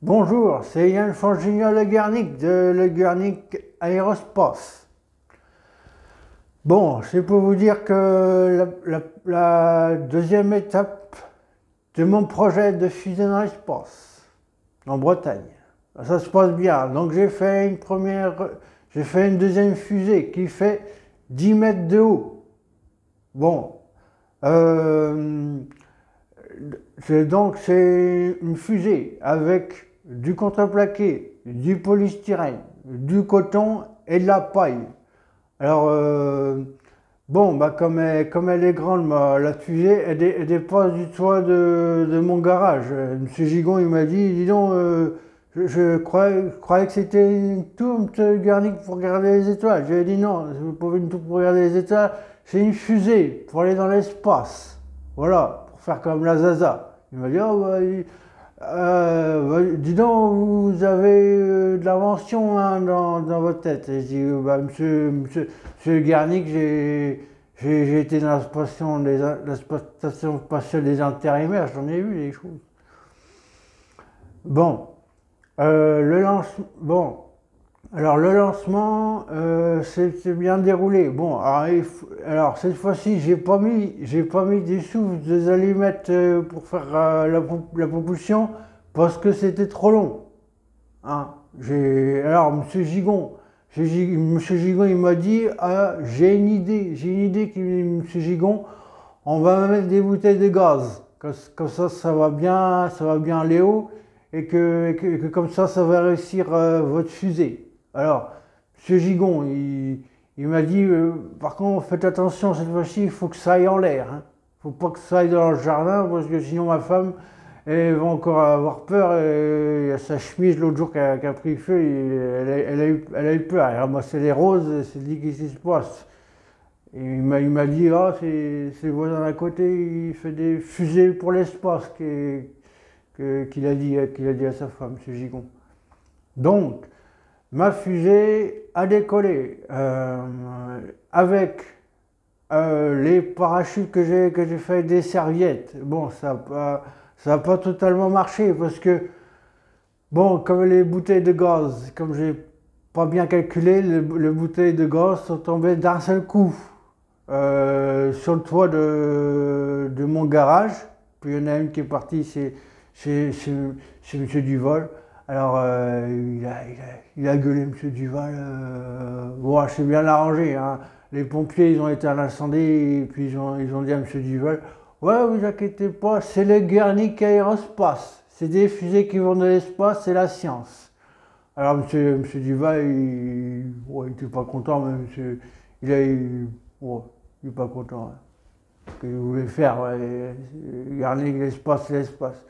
Bonjour, c'est Yann Frangignol Le Guernic de Le Guernic Aérospace. Bon, c'est pour vous dire que la deuxième étape de mon projet de fusée dans l'espace, en Bretagne, ça se passe bien. Donc j'ai fait une deuxième fusée qui fait 10 mètres de haut. Bon, euh, c'est une fusée avec du contreplaqué, du polystyrène, du coton et de la paille. Alors, bon, bah, comme elle est grande, la fusée, elle dépasse du toit de mon garage. Monsieur Gigon, il m'a dit, dis donc, je croyais que c'était une tour, M. Garnic, pour regarder les étoiles. J'ai dit non, c'est pas une tour pour regarder les étoiles, c'est une fusée pour aller dans l'espace. Voilà, pour faire comme la Zaza. Il m'a dit, oh, dis donc, vous avez de l'invention hein, dans votre tête. Et je dis, bah, monsieur Guernic, j'ai été dans la station spatiale des intérimaires, j'en ai vu des choses. Bon, le lancement, bon, alors le lancement s'est bien déroulé. Bon, alors cette fois-ci, j'ai pas mis des sous, des allumettes pour faire la propulsion parce que c'était trop long. Hein. Alors Monsieur Gigon, il m'a dit, ah, j'ai une idée, Monsieur Gigon, on va mettre des bouteilles de gaz. Comme ça va bien aller haut et que comme ça va réussir votre fusée. Alors, Monsieur Gigon, il m'a dit, par contre, faites attention, cette fois-ci, il faut que ça aille en l'air. Hein. Il ne faut pas que ça aille dans le jardin, parce que sinon ma femme, elle va encore avoir peur. Et il y a sa chemise l'autre jour qui a pris feu, elle a eu peur. Elle a ramassé les roses, elle s'est dit qu'est-ce qui se passe. Et il m'a dit, ah, c'est le voisin d'à côté, il fait des fusées pour l'espace, qu'il a dit à sa femme, M. Gigon. Donc, ma fusée a décollé avec les parachutes que j'ai fait des serviettes. Bon, ça n'a pas totalement marché parce que, bon, comme les bouteilles de gaz, comme j'ai pas bien calculé, les bouteilles de gaz sont tombées d'un seul coup sur le toit de mon garage. Puis il y en a une qui est partie chez M. Duval. Alors, il a gueulé M. Duval. Bon, c'est bien arrangé. Hein. Les pompiers, ils ont été à l'incendie et puis ils ont dit à M. Duval, ouais, vous inquiétez pas, c'est le Guernic Aérospace. C'est des fusées qui vont dans l'espace, c'est la science. Alors, monsieur Duval, ouais, il était pas content, mais ouais, il est pas content. Hein. Ce qu'il voulait faire, ouais, Guernic, l'espace, c'est l'espace.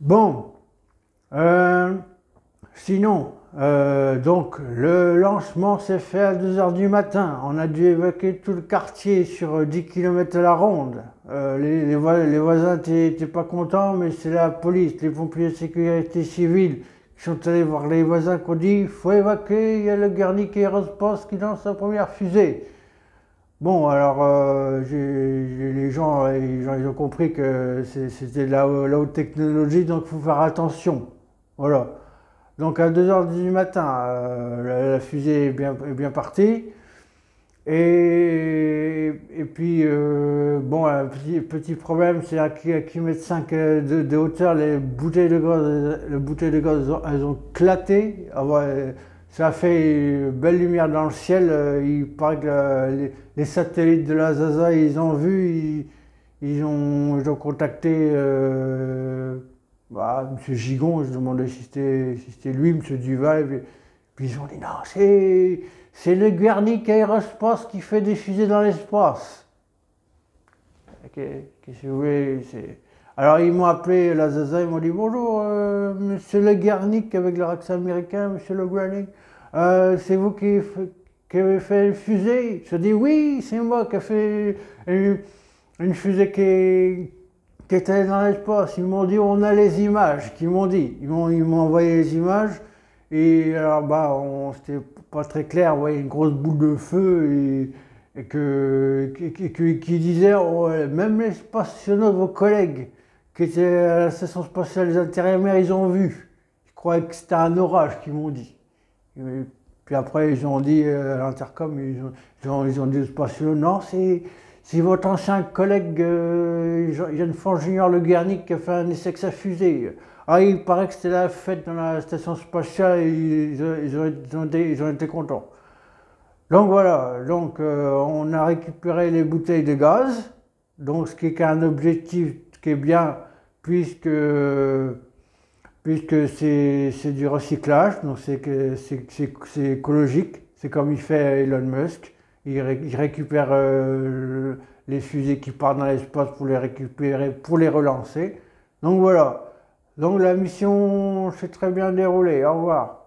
Bon, sinon, donc le lancement s'est fait à 2 heures du matin. On a dû évacuer tout le quartier sur 10 km à la ronde. Les voisins n'étaient pas contents, mais c'est la police, les pompiers de sécurité civile qui sont allés voir les voisins qui ont dit il faut évacuer, il y a le Guernic Aérospace qui lance sa première fusée. Bon, alors les gens, ils ont compris que c'était de la haute technologie, donc il faut faire attention. Voilà. Donc à 2 heures du matin, la fusée est bien partie. Et puis, bon, un petit problème, c'est à kilomètre 5 de hauteur, les bouteilles de gaz, elles ont éclaté. Ah ouais, ça a fait une belle lumière dans le ciel. Il paraît que les satellites de la Zaza, ils ont vu, ils ont contacté M. Gigon. Je demandais si c'était lui, M. Duval. Puis ils ont dit non, c'est le Guernic Aérospace qui fait des fusées dans l'espace. Qu'est-ce que vous voulez? Alors ils m'ont appelé la Zaza, ils m'ont dit bonjour, monsieur Le Guernic avec leur accent américain, monsieur Le Guernic, c'est vous qui avez fait une fusée? Je dis oui, c'est moi qui ai fait une fusée qui était dans l'espace. Ils m'ont dit on a les images, qu'ils m'ont dit. Ils m'ont envoyé les images. Et alors, bah, c'était pas très clair, on voyait une grosse boule de feu et qui disait, oh, même les spationautes, vos collègues qui étaient à la station spatiale des intérimaires, ils ont vu. Ils croyaient que c'était un orage qu'ils m'ont dit. Et puis après, ils ont dit à l'intercom, ils ont dit aux spatiaux, non, c'est votre ancien collègue Jeanne-France Junior Le Guernic qui a fait un essai avec sa fusée. Ah, il paraît que c'était la fête dans la station spatiale et ils ont été contents. Donc voilà, donc on a récupéré les bouteilles de gaz, donc ce qui est un objectif qui est bien puisque, puisque c'est du recyclage, donc c'est écologique, c'est comme il fait Elon Musk, il récupère les fusées qui partent dans l'espace pour les récupérer, pour les relancer. Donc voilà, donc la mission s'est très bien déroulée, au revoir.